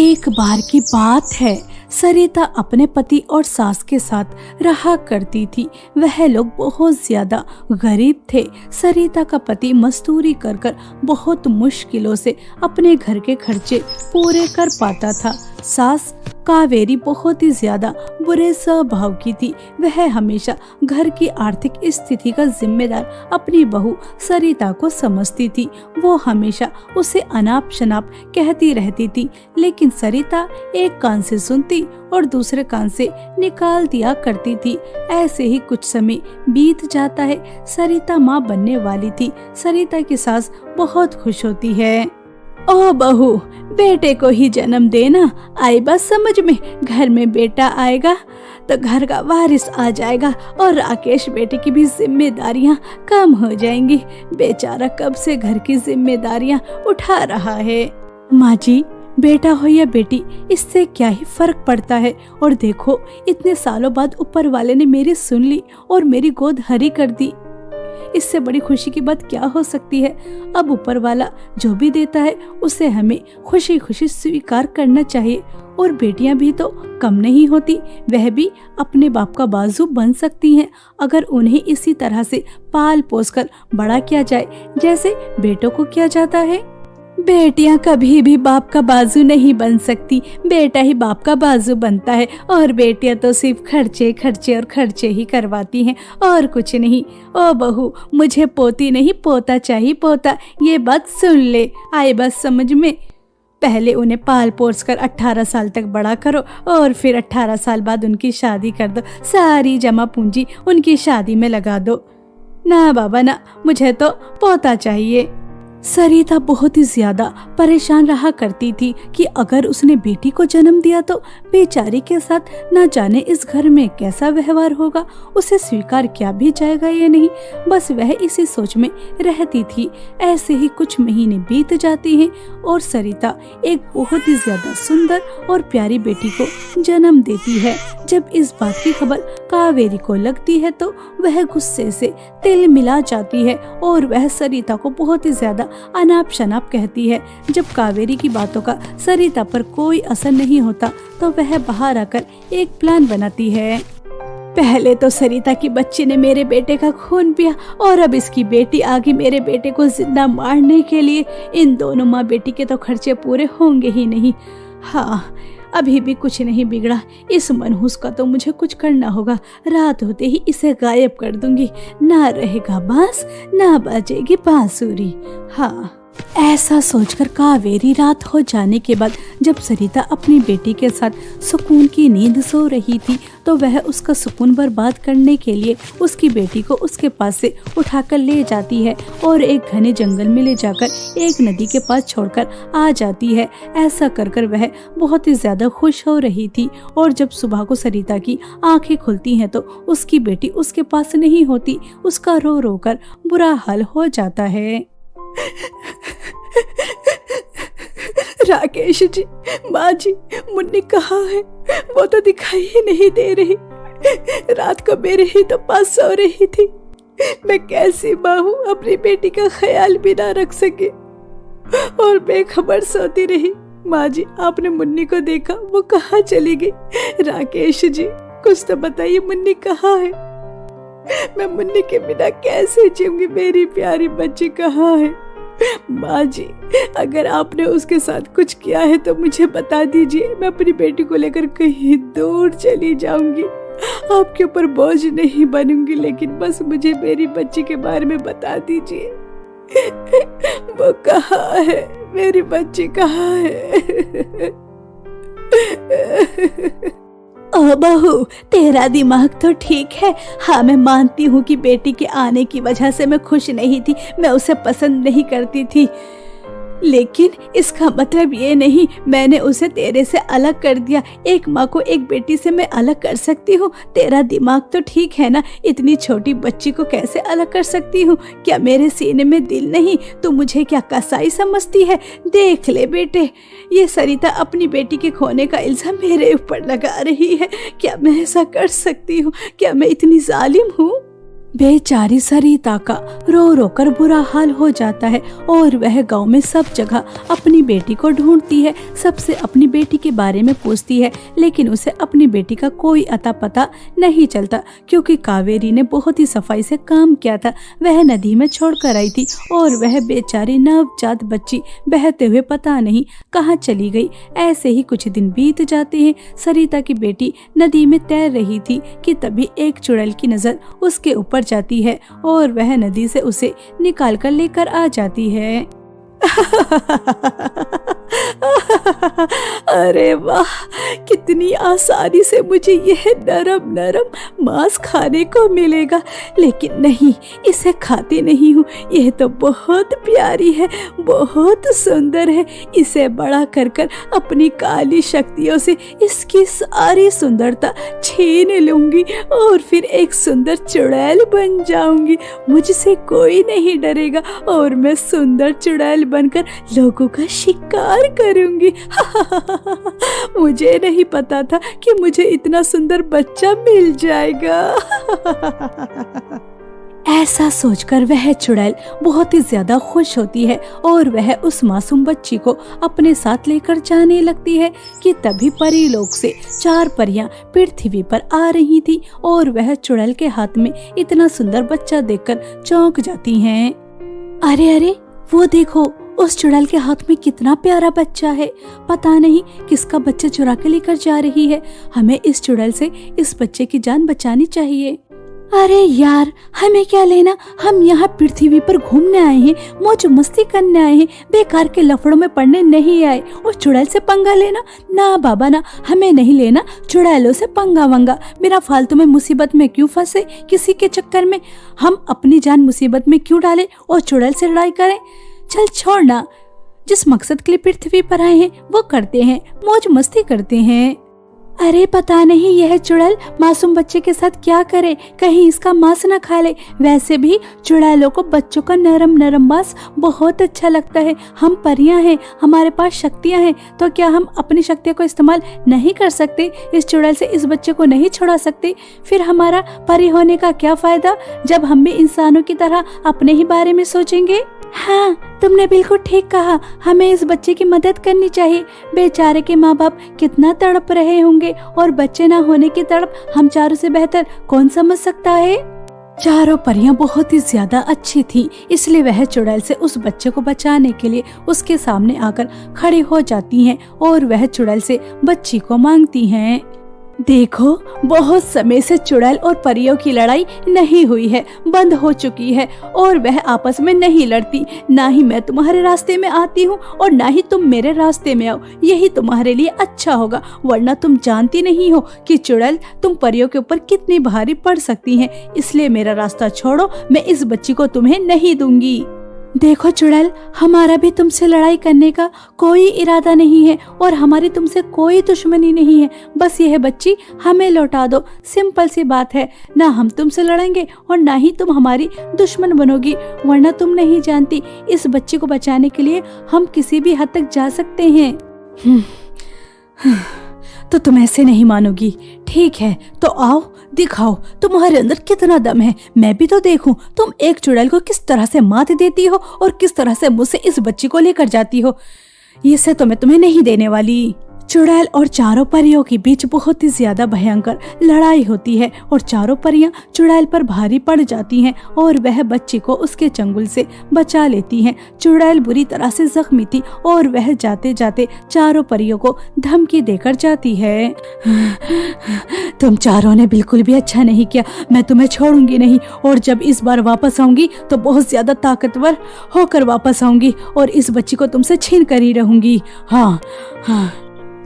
एक बार की बात है, सरिता अपने पति और सास के साथ रहा करती थी। वह लोग बहुत ज्यादा गरीब थे। सरिता का पति मजदूरी कर कर बहुत मुश्किलों से अपने घर के खर्चे पूरे कर पाता था। सास कावेरी बहुत ही ज्यादा बुरे स्वभाव की थी। वह हमेशा घर की आर्थिक स्थिति का जिम्मेदार अपनी बहू सरिता को समझती थी। वो हमेशा उसे अनाप शनाप कहती रहती थी, लेकिन सरिता एक कान से सुनती और दूसरे कान से निकाल दिया करती थी। ऐसे ही कुछ समय बीत जाता है। सरिता माँ बनने वाली थी। सरिता की सास बहुत खुश होती है। ओ बहू, बेटे को ही जन्म देना, आई बस समझ में। घर में बेटा आएगा तो घर का वारिस आ जाएगा और राकेश बेटे की भी जिम्मेदारियां कम हो जाएंगी। बेचारा कब से घर की जिम्मेदारियां उठा रहा है। माँ जी, बेटा हो या बेटी, इससे क्या ही फर्क पड़ता है। और देखो, इतने सालों बाद ऊपर वाले ने मेरी सुन ली और मेरी गोद हरी कर दी। इससे बड़ी खुशी की बात क्या हो सकती है। अब ऊपर वाला जो भी देता है उसे हमें खुशी खुशी स्वीकार करना चाहिए। और बेटियां भी तो कम नहीं होती, वह भी अपने बाप का बाजू बन सकती हैं अगर उन्हें इसी तरह से पाल पोस कर बड़ा किया जाए जैसे बेटों को किया जाता है। बेटियां कभी भी बाप का बाजू नहीं बन सकती, बेटा ही बाप का बाजू बनता है। और बेटियां तो सिर्फ खर्चे खर्चे और खर्चे ही करवाती हैं और कुछ नहीं। ओ बहू, मुझे पोती नहीं पोता चाहिए, पोता। ये बात सुन ले, आए बस समझ में। पहले उन्हें पाल पोस कर 18 साल तक बड़ा करो और फिर 18 साल बाद उनकी शादी कर दो। सारी जमा पूंजी उनकी शादी में लगा दो। ना बाबा ना, मुझे तो पोता चाहिए। सरिता बहुत ही ज्यादा परेशान रहा करती थी कि अगर उसने बेटी को जन्म दिया तो बेचारी के साथ न जाने इस घर में कैसा व्यवहार होगा, उसे स्वीकार किया भी जाएगा या नहीं। बस वह इसी सोच में रहती थी। ऐसे ही कुछ महीने बीत जाते हैं और सरिता एक बहुत ही ज्यादा सुंदर और प्यारी बेटी को जन्म देती है। जब इस बात की खबर कावेरी को लगती है तो वह गुस्से से तिल मिला जाती है और वह सरिता को बहुत ही ज्यादा अनाप शनाप कहती है। जब कावेरी की बातों का सरिता पर कोई असर नहीं होता तो वह बाहर आकर एक प्लान बनाती है। पहले तो सरिता की बच्ची ने मेरे बेटे का खून पिया और अब इसकी बेटी आगे मेरे बेटे को जिंदा मारने के लिए। इन दोनों माँ बेटी के तो खर्चे पूरे होंगे ही नहीं। हाँ, अभी भी कुछ नहीं बिगड़ा। इस मनहूस का तो मुझे कुछ करना होगा। रात होते ही इसे गायब कर दूंगी। ना रहेगा बांस, ना बजेगी बांसुरी। हाँ, ऐसा सोचकर कावेरी रात हो जाने के बाद जब सरिता अपनी बेटी के साथ सुकून की नींद सो रही थी तो वह उसका सुकून बर्बाद करने के लिए उसकी बेटी को उसके पास से उठाकर ले जाती है और एक घने जंगल में ले जाकर एक नदी के पास छोड़कर आ जाती है। ऐसा कर कर वह बहुत ही ज्यादा खुश हो रही थी। और जब सुबह को सरिता की आंखें खुलती हैं तो उसकी बेटी उसके पास नहीं होती। उसका रो रो कर बुरा हाल हो जाता है। राकेश जी, माँ जी, मुन्नी कहाँ है? वो तो दिखाई ही नहीं दे रही। रात को मेरे ही तो पास सो रही थी। मैं कैसी माँ हूँ, अपनी बेटी का ख्याल भी ना रख सके और बेखबर सोती रही। माँ जी, आपने मुन्नी को देखा? वो कहाँ चली गई? राकेश जी, कुछ तो बताइए, मुन्नी कहाँ है? मैं मुन्नी के बिना कैसे जीऊंगी? मेरी प्यारी बच्ची कहाँ है? माँ जी, अगर आपने उसके साथ कुछ किया है तो मुझे बता दीजिए। मैं अपनी बेटी को लेकर कहीं दूर चली जाऊंगी। आपके ऊपर बोझ नहीं बनूंगी, लेकिन बस मुझे मेरी बच्ची के बारे में बता दीजिए। वो कहाँ है? मेरी बच्ची कहाँ है? ओ बहू, तेरा दिमाग तो ठीक है। हाँ, मैं मानती हूँ कि बेटी के आने की वजह से मैं खुश नहीं थी, मैं उसे पसंद नहीं करती थी, लेकिन इसका मतलब ये नहीं मैंने उसे तेरे से अलग कर दिया। एक माँ को एक बेटी से मैं अलग कर सकती हूँ? तेरा दिमाग तो ठीक है ना? इतनी छोटी बच्ची को कैसे अलग कर सकती हूँ? क्या मेरे सीने में दिल नहीं? तू मुझे क्या कसाई समझती है? देख ले बेटे, ये सरिता अपनी बेटी के खोने का इल्जाम मेरे ऊपर लगा रही है। क्या मैं ऐसा कर सकती हूँ? क्या मैं इतनी जालिम हूँ? बेचारी सरिता का रो रो कर बुरा हाल हो जाता है और वह गांव में सब जगह अपनी बेटी को ढूंढती है, सबसे अपनी बेटी के बारे में पूछती है, लेकिन उसे अपनी बेटी का कोई अता पता नहीं चलता, क्योंकि कावेरी ने बहुत ही सफाई से काम किया था। वह नदी में छोड़कर आई थी और वह बेचारी नवजात बच्ची बहते हुए पता नहीं कहाँ चली गई। ऐसे ही कुछ दिन बीत जाते हैं। सरिता की बेटी नदी में तैर रही थी कि तभी एक चुड़ैल की नजर उसके ऊपर जाती है और वह नदी से उसे निकाल कर लेकर आ जाती है। अरे वाह, कितनी आसानी से मुझे यह नरम नरम मांस खाने को मिलेगा, लेकिन नहीं, इसे खाती नहीं हूँ। यह तो बहुत प्यारी है, बहुत सुंदर है। इसे बड़ा कर कर अपनी काली शक्तियों से इसकी सारी सुंदरता छीन लूंगी और फिर एक सुंदर चुड़ैल बन जाऊंगी। मुझसे कोई नहीं डरेगा और मैं सुंदर चुड़ैल बनकर लोगों का शिकार करूंगी। मुझे नहीं पता था कि मुझे इतना सुंदर बच्चा मिल जाएगा। ऐसा सोचकर वह चुड़ैल बहुत ही ज्यादा खुश होती है और वह उस मासूम बच्ची को अपने साथ लेकर जाने लगती है कि तभी परी लोक से 4 परियां पृथ्वी पर आ रही थी और वह चुड़ैल के हाथ में इतना सुंदर बच्चा देखकर चौंक जाती हैं। अरे अरे, वो देखो, उस चुड़ैल के हाथ में कितना प्यारा बच्चा है। पता नहीं किसका बच्चा चुरा के लेकर जा रही है। हमें इस चुड़ैल से इस बच्चे की जान बचानी चाहिए। अरे यार, हमें क्या लेना, हम यहाँ पृथ्वी पर घूमने आए हैं, मौज मस्ती करने आए हैं, बेकार के लफड़ों में पड़ने नहीं आए। और चुड़ैल से पंगा लेना, ना बाबा ना, हमें नहीं लेना चुड़ैलों से पंगा वंगा। बिना फालतू में मुसीबत में क्यों फंसे किसी के चक्कर में, हम अपनी जान मुसीबत में क्यों डालें और चुड़ैल से लड़ाई करें। चल छोड़ना, जिस मकसद के लिए पृथ्वी पर आए हैं वो करते हैं, मौज मस्ती करते हैं। अरे पता नहीं यह चुड़ैल मासूम बच्चे के साथ क्या करे, कहीं इसका मांस न खा ले। वैसे भी चुड़ैलों को बच्चों का नरम नरम मांस बहुत अच्छा लगता है। हम परियां हैं, हमारे पास शक्तियां हैं, तो क्या हम अपनी शक्तियों को इस्तेमाल नहीं कर सकते? इस चुड़ैल से इस बच्चे को नहीं छुड़ा सकते? फिर हमारा परी होने का क्या फायदा, जब हम भी इंसानों की तरह अपने ही बारे में सोचेंगे। हाँ, तुमने बिल्कुल ठीक कहा, हमें इस बच्चे की मदद करनी चाहिए। बेचारे के माँ बाप कितना तड़प रहे होंगे और बच्चे ना होने की तड़प हम चारों से बेहतर कौन समझ सकता है। चारों परियां बहुत ही ज्यादा अच्छी थीं, इसलिए वह चुड़ैल से उस बच्चे को बचाने के लिए उसके सामने आकर खड़ी हो जाती हैं और वह चुड़ैल से बच्ची को मांगती हैं। देखो, बहुत समय से चुड़ैल और परियों की लड़ाई नहीं हुई है, बंद हो चुकी है और वह आपस में नहीं लड़ती। ना ही मैं तुम्हारे रास्ते में आती हूँ और ना ही तुम मेरे रास्ते में आओ। यही तुम्हारे लिए अच्छा होगा, वरना तुम जानती नहीं हो कि चुड़ैल तुम परियों के ऊपर कितनी भारी पड़ सकती हैं। इसलिए मेरा रास्ता छोड़ो, मैं इस बच्ची को तुम्हें नहीं दूंगी। देखो चुड़ैल, हमारा भी तुमसे लड़ाई करने का कोई इरादा नहीं है और हमारी तुमसे कोई दुश्मनी नहीं है। बस यह बच्ची हमें लौटा दो, सिंपल सी बात है। ना हम तुमसे लड़ेंगे और ना ही तुम हमारी दुश्मन बनोगी, वरना तुम नहीं जानती इस बच्ची को बचाने के लिए हम किसी भी हद तक जा सकते हैं। तो तुम ऐसे नहीं मानोगी, ठीक है, तो आओ दिखाओ तुम्हारे अंदर कितना दम है, मैं भी तो देखूं तुम एक चुड़ैल को किस तरह से मात देती हो और किस तरह से मुझसे इस बच्ची को लेकर जाती हो। ये से तो मैं तुम्हें नहीं देने वाली। चुड़ैल और चारों परियों के बीच बहुत ही ज्यादा भयंकर लड़ाई होती है और चारों परियां चुड़ैल पर भारी पड़ जाती हैं और वह बच्ची को उसके चंगुल से बचा लेती हैं। चुड़ैल बुरी तरह से जख्मी थी और वह जाते जाते चारों परियों को धमकी देकर जाती है। तुम चारों ने बिल्कुल भी अच्छा नहीं किया, मैं तुम्हें छोड़ूंगी नहीं और जब इस बार वापस आऊंगी तो बहुत ज्यादा ताकतवर होकर वापस आऊंगी और इस बच्ची को तुमसे छीन कर ही रहूंगी। हाँ हाँ।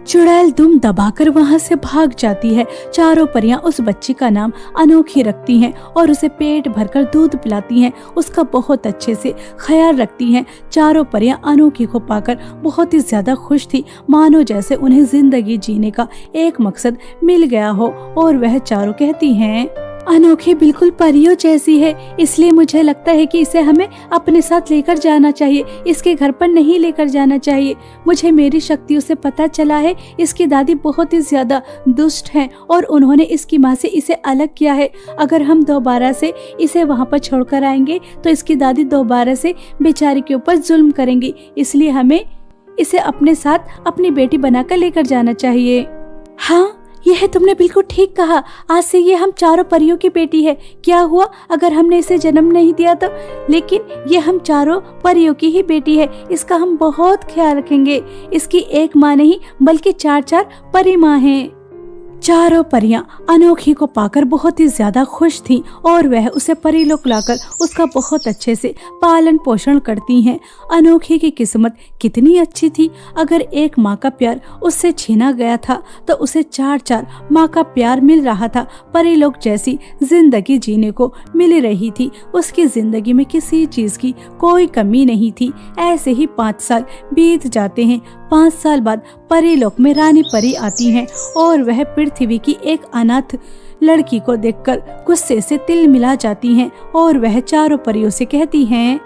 चुड़ैल दुम दबाकर वहां से भाग जाती है। चारों परियां उस बच्ची का नाम अनोखी रखती हैं और उसे पेट भरकर दूध पिलाती हैं, उसका बहुत अच्छे से ख्याल रखती हैं। चारों परियां अनोखी को पाकर बहुत ही ज्यादा खुश थी, मानो जैसे उन्हें जिंदगी जीने का एक मकसद मिल गया हो। और वह चारों कहती हैं, अनोखी बिल्कुल परियों जैसी है, इसलिए मुझे लगता है कि इसे हमें अपने साथ लेकर जाना चाहिए, इसके घर पर नहीं लेकर जाना चाहिए। मुझे मेरी शक्तियों से पता चला है इसकी दादी बहुत ही ज्यादा दुष्ट हैं और उन्होंने इसकी माँ से इसे अलग किया है। अगर हम दोबारा से इसे वहाँ पर छोड़कर आएंगे तो इसकी दादी दोबारा से बेचारी के ऊपर जुल्म करेंगी, इसलिए हमें इसे अपने साथ अपनी बेटी बनाकर लेकर जाना चाहिए। हाँ, यह तुमने बिल्कुल ठीक कहा। आज से ये हम चारों परियों की बेटी है। क्या हुआ अगर हमने इसे जन्म नहीं दिया तो? लेकिन ये हम चारों परियों की ही बेटी है, इसका हम बहुत ख्याल रखेंगे। इसकी एक माँ नहीं बल्कि 4 परी माँ हैं। चारों परियां अनोखी को पाकर बहुत ही ज्यादा खुश थीं और वह उसे परीलोक लाकर उसका बहुत अच्छे से पालन पोषण करती हैं। अनोखी की किस्मत कितनी अच्छी थी। अगर एक माँ का प्यार उससे छीना गया था तो उसे 4 माँ का प्यार मिल रहा था। परीलोक जैसी जिंदगी जीने को मिल रही थी। उसकी जिंदगी में किसी चीज की कोई कमी नहीं थी। ऐसे ही 5 साल बीत जाते हैं। 5 साल बाद परीलोक में रानी परी आती हैं और वह पृथ्वी की एक अनाथ लड़की को देखकर गुस्से से तिल मिला जाती हैं और वह चारों परियों से कहती हैं,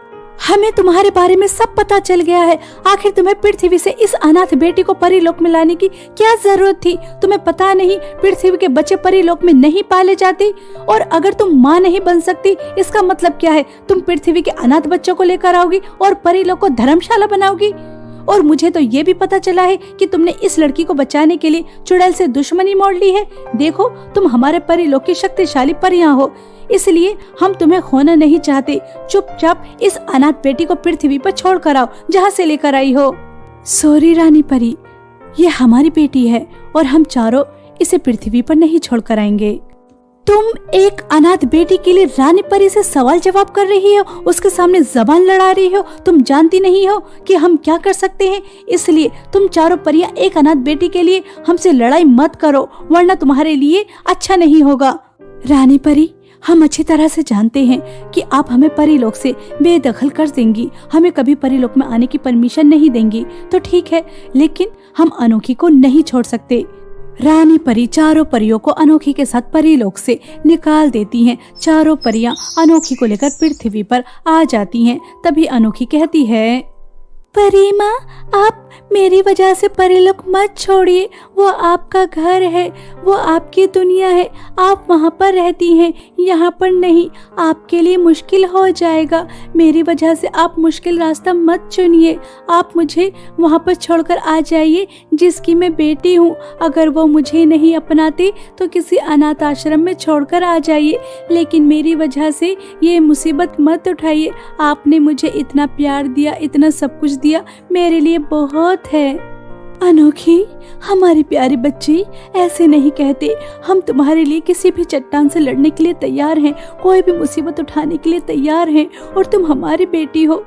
हमें तुम्हारे बारे में सब पता चल गया है। आखिर तुम्हें पृथ्वी से इस अनाथ बेटी को परीलोक में लाने की क्या जरूरत थी? तुम्हें पता नहीं पृथ्वी के बच्चे परीलोक में नहीं पाले जाते? और अगर तुम माँ नहीं बन सकती इसका मतलब क्या है? तुम पृथ्वी के अनाथ बच्चों को लेकर आओगी और परीलोक को धर्मशाला बनाओगी। और मुझे तो ये भी पता चला है कि तुमने इस लड़की को बचाने के लिए चुड़ैल से दुश्मनी मोड़ ली है। देखो, तुम हमारे परीलोक की शक्तिशाली परियां हो, इसलिए हम तुम्हें खोना नहीं चाहते। चुपचाप इस अनाथ बेटी को पृथ्वी पर छोड़ कर आओ जहाँ से लेकर आई हो। सॉरी रानी परी, ये हमारी बेटी है और हम चारों इसे पृथ्वी पर नहीं छोड़ कर आएंगे। तुम एक अनाथ बेटी के लिए रानी परी से सवाल जवाब कर रही हो, उसके सामने जबान लड़ा रही हो। तुम जानती नहीं हो कि हम क्या कर सकते हैं, इसलिए तुम चारों परियां एक अनाथ बेटी के लिए हमसे लड़ाई मत करो, वरना तुम्हारे लिए अच्छा नहीं होगा। रानी परी, हम अच्छी तरह से जानते हैं कि आप हमें परीलोक से बेदखल कर देंगी, हमें कभी परीलोक में आने की परमिशन नहीं देंगी। तो ठीक है, लेकिन हम अनोखी को नहीं छोड़ सकते। रानी परी चारों परियों को अनोखी के साथ परीलोक से निकाल देती हैं। चारों परियां अनोखी को लेकर पृथ्वी पर आ जाती हैं। तभी अनोखी कहती है, परी माँ, आप मेरी वजह से परीलोक मत छोड़िए। वो आपका घर है, वो आपकी दुनिया है, आप वहाँ पर रहती हैं, यहाँ पर नहीं। आपके लिए मुश्किल हो जाएगा। मेरी वजह से आप मुश्किल रास्ता मत चुनिए। आप मुझे वहाँ पर छोड़कर आ जाइए जिसकी मैं बेटी हूँ। अगर वो मुझे नहीं अपनाते तो किसी अनाथ आश्रम में छोड़कर आ जाइए, लेकिन मेरी वजह से ये मुसीबत मत उठाइए। आपने मुझे इतना प्यार दिया, इतना सब कुछ दिया, मेरे लिए बहुत है। अनोखी, हमारी प्यारी बच्ची, ऐसे नहीं कहते। हम तुम्हारे लिए किसी भी चट्टान से लड़ने के लिए तैयार हैं, कोई भी मुसीबत उठाने के लिए तैयार हैं, और तुम हमारी बेटी हो।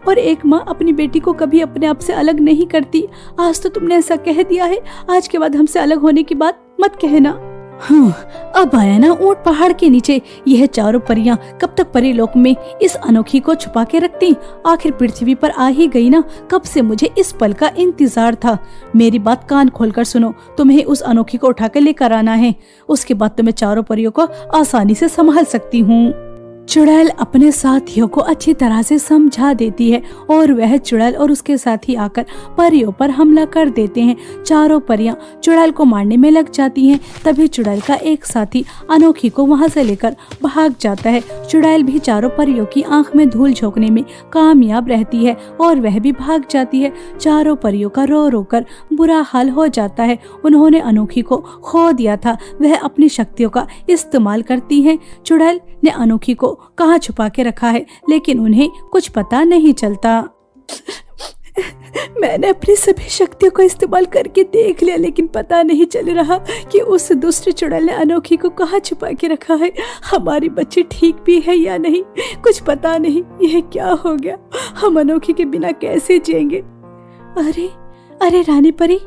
और एक माँ अपनी बेटी को कभी अपने आप से अलग नहीं करती। आज तो तुमने ऐसा कह दिया है, आज के बाद हमसे अलग होने की बात मत कहना। अब आया ना ऊंट पहाड़ के नीचे। यह चारों परियां कब तक परीलोक में इस अनोखी को छुपा के रखती? आखिर पृथ्वी पर आ ही गई ना। कब से मुझे इस पल का इंतजार था। मेरी बात कान खोलकर सुनो, तुम्हें उस अनोखी को उठाकर लेकर आना है। उसके बाद तुम्हें चारों परियों को आसानी से संभाल सकती हूँ। चुड़ैल अपने साथियों को अच्छी तरह से समझा देती है और वह चुड़ैल और उसके साथी आकर परियों पर हमला कर देते हैं। चारों परियां चुड़ैल को मारने में लग जाती हैं। तभी चुड़ैल का एक साथी अनोखी को वहां से लेकर भाग जाता है। चुड़ैल भी चारों परियों की आंख में धूल झोंकने में कामयाब रहती है और वह भी भाग जाती है। चारों परियों का रो रो कर बुरा हाल हो जाता है। उन्होंने अनोखी को खो दिया था, वह अपनी शक्तियों का इस्तेमाल करती है। चुड़ैल ने अनोखी को कहाँ छुपा के रखा है, लेकिन उन्हें कुछ पता नहीं चलता। मैंने अपनी सभी शक्तियों का इस्तेमाल करके देख लिया, लेकिन पता नहीं चल रहा कि उस दुष्ट चुड़ैल ने अनोखी को कहाँ छुपा के रखा है। हमारी बच्ची ठीक भी है या नहीं, कुछ पता नहीं। यह क्या हो गया? हम अनोखी के बिना कैसे जिएंगे? अरे अरे रानी परी,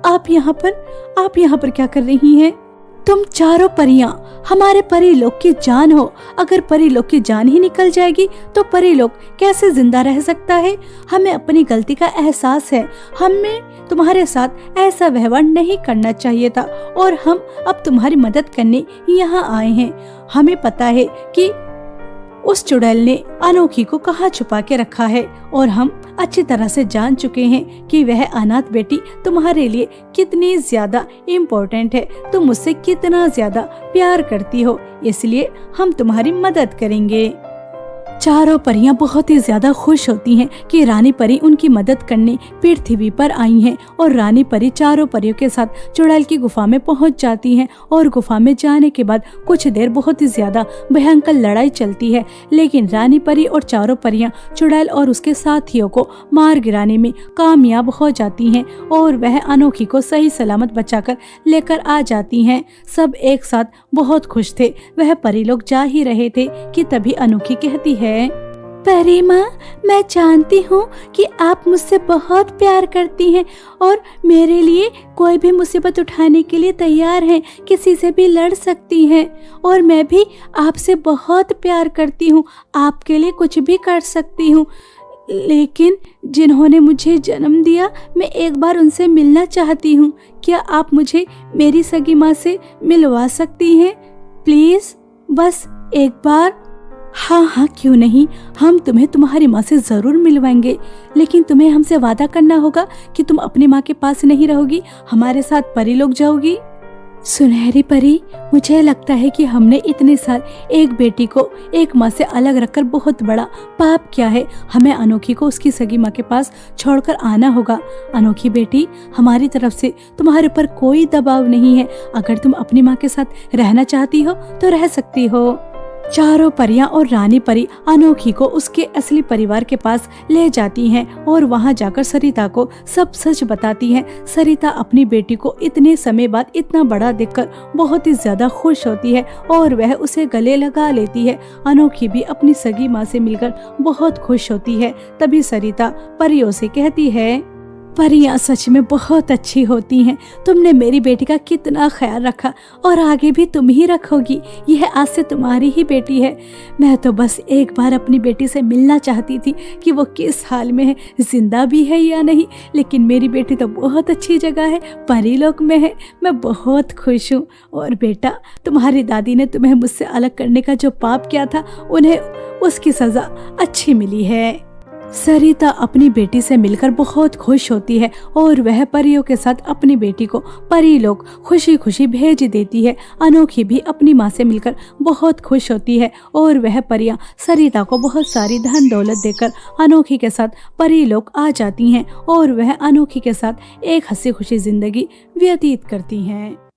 आप यहाँ पर क्या कर रही हैं? तुम चारों परियां हमारे परी लोक की जान हो। अगर परी लोक की जान ही निकल जाएगी तो परी लोक कैसे जिंदा रह सकता है। हमें अपनी गलती का एहसास है। हमें तुम्हारे साथ ऐसा व्यवहार नहीं करना चाहिए था और हम अब तुम्हारी मदद करने यहाँ आए हैं। हमें पता है कि उस चुड़ैल ने अनोखी को कहाँ छुपा के रखा है और हम अच्छी तरह से जान चुके हैं कि वह अनाथ बेटी तुम्हारे लिए कितनी ज्यादा इम्पोर्टेंट है, तुम मुझसे कितना ज्यादा प्यार करती हो, इसलिए हम तुम्हारी मदद करेंगे। चारों परियां बहुत ही ज्यादा खुश होती हैं कि रानी परी उनकी मदद करने पृथ्वी पर आई हैं और रानी परी चारों परियों के साथ चुड़ैल की गुफा में पहुंच जाती हैं और गुफा में जाने के बाद कुछ देर बहुत ही ज्यादा भयंकर लड़ाई चलती है, लेकिन रानी परी और चारों परियां चुड़ैल और उसके साथियों को मार गिराने में कामयाब हो जाती हैं और वह अनोखी को सही सलामत बचाकर लेकर आ जाती हैं। सब एक साथ बहुत खुश थे। वह परी लोग जा ही रहे थे कि तभी अनोखी कहती है, परी माँ, मैं जानती हूँ कि आप मुझसे बहुत प्यार करती हैं और मेरे लिए कोई भी मुसीबत उठाने के लिए तैयार हैं, किसी से भी लड़ सकती हैं और मैं भी आपसे बहुत प्यार करती हूँ, आपके लिए कुछ भी कर सकती हूँ। लेकिन जिन्होंने मुझे जन्म दिया, मैं एक बार उनसे मिलना चाहती हूँ। क्या आप मुझे मेरी सगी माँ से मिलवा सकती हैं? प्लीज, बस एक बार। हाँ हाँ, क्यों नहीं, हम तुम्हें तुम्हारी माँ से जरूर मिलवाएंगे, लेकिन तुम्हें हमसे वादा करना होगा कि तुम अपनी माँ के पास नहीं रहोगी, हमारे साथ परी लोग जाओगी। सुनहरी परी, मुझे लगता है कि हमने इतने साल एक बेटी को एक माँ से अलग रखकर बहुत बड़ा पाप किया है। हमें अनोखी को उसकी सगी माँ के पास छोड़कर आना होगा। अनोखी बेटी, हमारी तरफ से तुम्हारे ऊपर कोई दबाव नहीं है। अगर तुम अपनी माँ के साथ रहना चाहती हो तो रह सकती हो। चारों परियां और रानी परी अनोखी को उसके असली परिवार के पास ले जाती हैं और वहां जाकर सरिता को सब सच बताती हैं। सरिता अपनी बेटी को इतने समय बाद इतना बड़ा देखकर बहुत ही ज्यादा खुश होती है और वह उसे गले लगा लेती है। अनोखी भी अपनी सगी माँ से मिलकर बहुत खुश होती है। तभी सरिता परियों से कहती है, परियां सच में बहुत अच्छी होती हैं। तुमने मेरी बेटी का कितना ख्याल रखा और आगे भी तुम ही रखोगी। यह आज से तुम्हारी ही बेटी है। मैं तो बस एक बार अपनी बेटी से मिलना चाहती थी कि वो किस हाल में है, जिंदा भी है या नहीं, लेकिन मेरी बेटी तो बहुत अच्छी जगह है, परीलोक में है। मैं बहुत खुश हूँ। और बेटा, तुम्हारी दादी ने तुम्हें मुझसे अलग करने का जो पाप किया था, उन्हें उसकी सजा अच्छी मिली है। सरिता अपनी बेटी से मिलकर बहुत खुश होती है और वह परियों के साथ अपनी बेटी को परीलोक खुशी खुशी भेज देती है। अनोखी भी अपनी माँ से मिलकर बहुत खुश होती है और वह परियां सरिता को बहुत सारी धन दौलत देकर अनोखी के साथ परीलोक आ जाती हैं और वह अनोखी के साथ एक हंसी खुशी जिंदगी व्यतीत करती हैं।